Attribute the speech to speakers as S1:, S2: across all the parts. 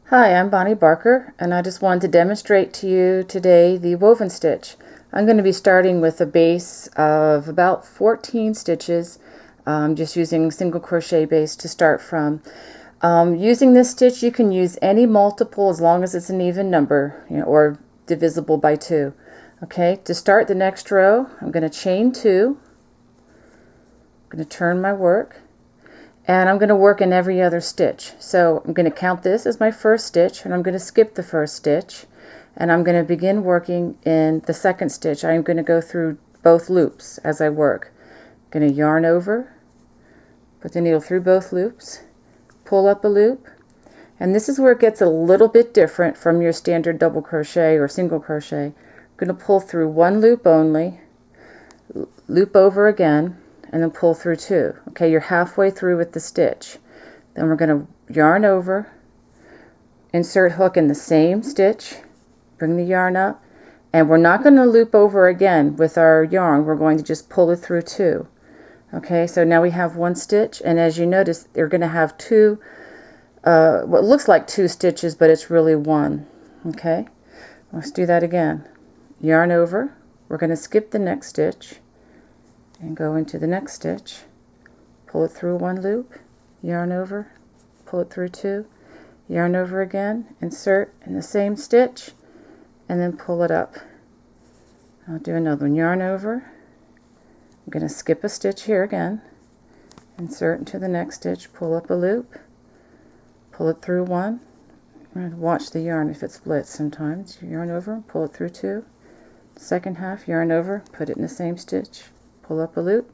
S1: Hi, I'm Bonnie Barker, and I just wanted to demonstrate to you today the woven stitch. I'm going to be starting with a base of about 14 stitches, just using single crochet base to start from. Using this stitch, you can use any multiple as long as it's an even number, or divisible by 2. Okay, to start the next row, I'm going to chain 2. I'm going to turn my work. And I'm going to work in every other stitch. So I'm going to count this as my first stitch, and I'm going to skip the first stitch, and I'm going to begin working in the second stitch. I'm going to go through both loops as I work. I'm going to yarn over, put the needle through both loops, pull up a loop, and this is where it gets a little bit different from your standard double crochet or single crochet. I'm going to pull through one loop only, loop over again, and then pull through 2. Okay, you're halfway through with the stitch. Then we're going to yarn over, insert hook in the same stitch, bring the yarn up, and we're not going to loop over again with our yarn. We're going to just pull it through 2. Okay, so now we have one stitch, and as you notice, they're going to have two, what looks like 2 stitches, but it's really 1. Okay, let's do that again. Yarn over, we're going to skip the next stitch, and go into the next stitch, pull it through 1 loop, yarn over, pull it through 2, yarn over again, insert in the same stitch, and then pull it up. I'll do another one. Yarn over, I'm going to skip a stitch here again, insert into the next stitch, pull up a loop, pull it through 1. I'm going to watch the yarn if it splits sometimes. Yarn over, pull it through 2, second half, yarn over, put it in the same stitch, pull up a loop,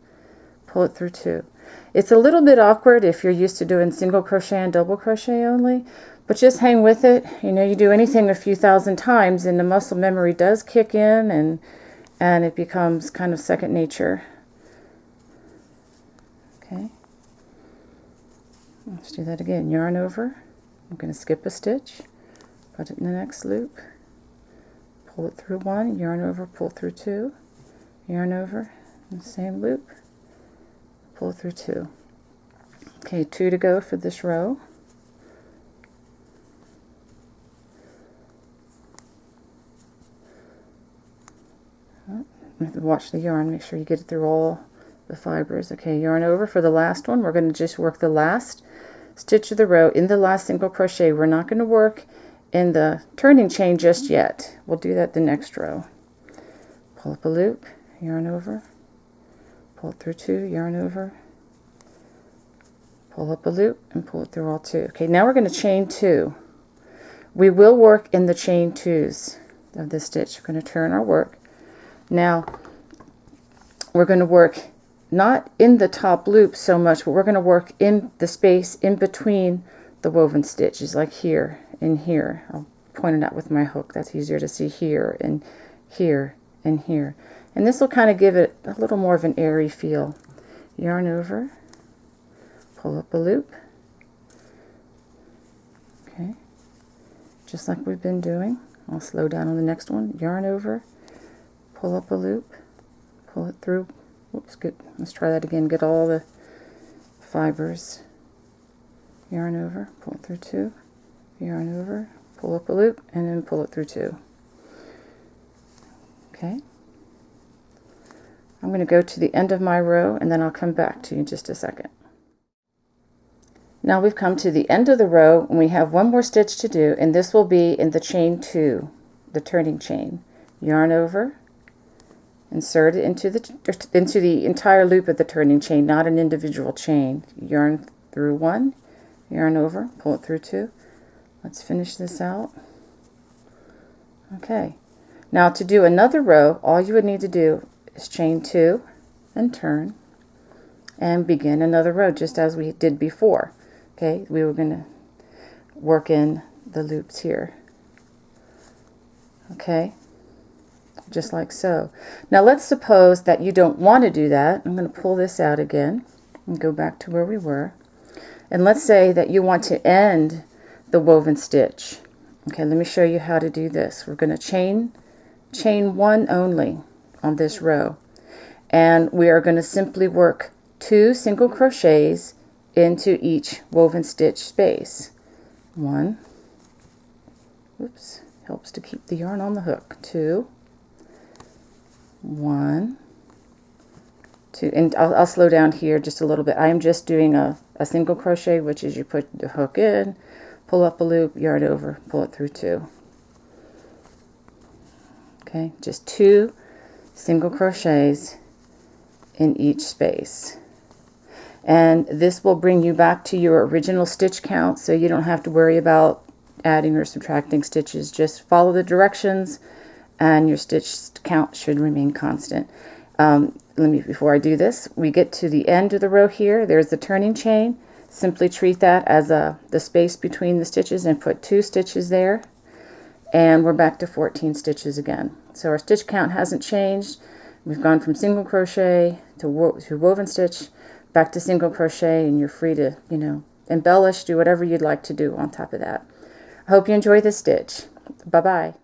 S1: pull it through 2. It's a little bit awkward if you're used to doing single crochet and double crochet only, but just hang with it. You do anything a few thousand times and the muscle memory does kick in, and it becomes kind of second nature. Okay, let's do that again. Yarn over, I'm going to skip a stitch, put it in the next loop, pull it through 1, yarn over, pull through 2, yarn over, the same loop, pull through 2. Okay, 2 to go for this row. You have to watch the yarn, make sure you get it through all the fibers. Okay, yarn over for the last one. We're going to just work the last stitch of the row in the last single crochet. We're not going to work in the turning chain just yet. We'll do that the next row. Pull up a loop, yarn over, pull it through 2, yarn over, pull up a loop, and pull it through all 2. Okay, now we're going to chain 2. We will work in the chain 2s of this stitch. We're going to turn our work. Now, we're going to work not in the top loop so much, but we're going to work in the space in between the woven stitches, like here and here. I'll point it out with my hook. That's easier to see, here and here and here. And this will kind of give it a little more of an airy feel. Yarn over, pull up a loop. Okay, just like we've been doing. I'll slow down on the next one. Yarn over, pull up a loop, pull it through. Whoops, good. Let's try that again. Get all the fibers. Yarn over, pull it through 2, yarn over, pull up a loop, and then pull it through 2. Okay. I'm going to go to the end of my row, and then I'll come back to you in just a second. Now we've come to the end of the row, and we have one more stitch to do, and this will be in the chain 2, the turning chain. Yarn over, insert it into the entire loop of the turning chain, not an individual chain. Yarn through 1, yarn over, pull it through 2. Let's finish this out. Okay. Now to do another row, all you would need to do is chain 2 and turn and begin another row just as we did before. Okay, we were going to work in the loops here. Okay, just like so. Now let's suppose that you don't want to do that. I'm going to pull this out again and go back to where we were. And let's say that you want to end the woven stitch. Okay, let me show you how to do this. We're going to chain 1 only on this row, and we are going to simply work 2 single crochets into each woven stitch space. 1, oops, helps to keep the yarn on the hook. 2, 1, 2, and I'll slow down here just a little bit. I am just doing a single crochet, which is you put the hook in, pull up a loop, yarn over, pull it through 2. Okay, just 2 single crochets in each space. And this will bring you back to your original stitch count, so you don't have to worry about adding or subtracting stitches. Just follow the directions and your stitch count should remain constant. Before I do this, we get to the end of the row here. There's the turning chain. Simply treat that as the space between the stitches and put 2 stitches there. And we're back to 14 stitches again. So our stitch count hasn't changed. We've gone from single crochet to woven stitch, back to single crochet, and you're free to, embellish, do whatever you'd like to do on top of that. I hope you enjoy this stitch. Bye-bye.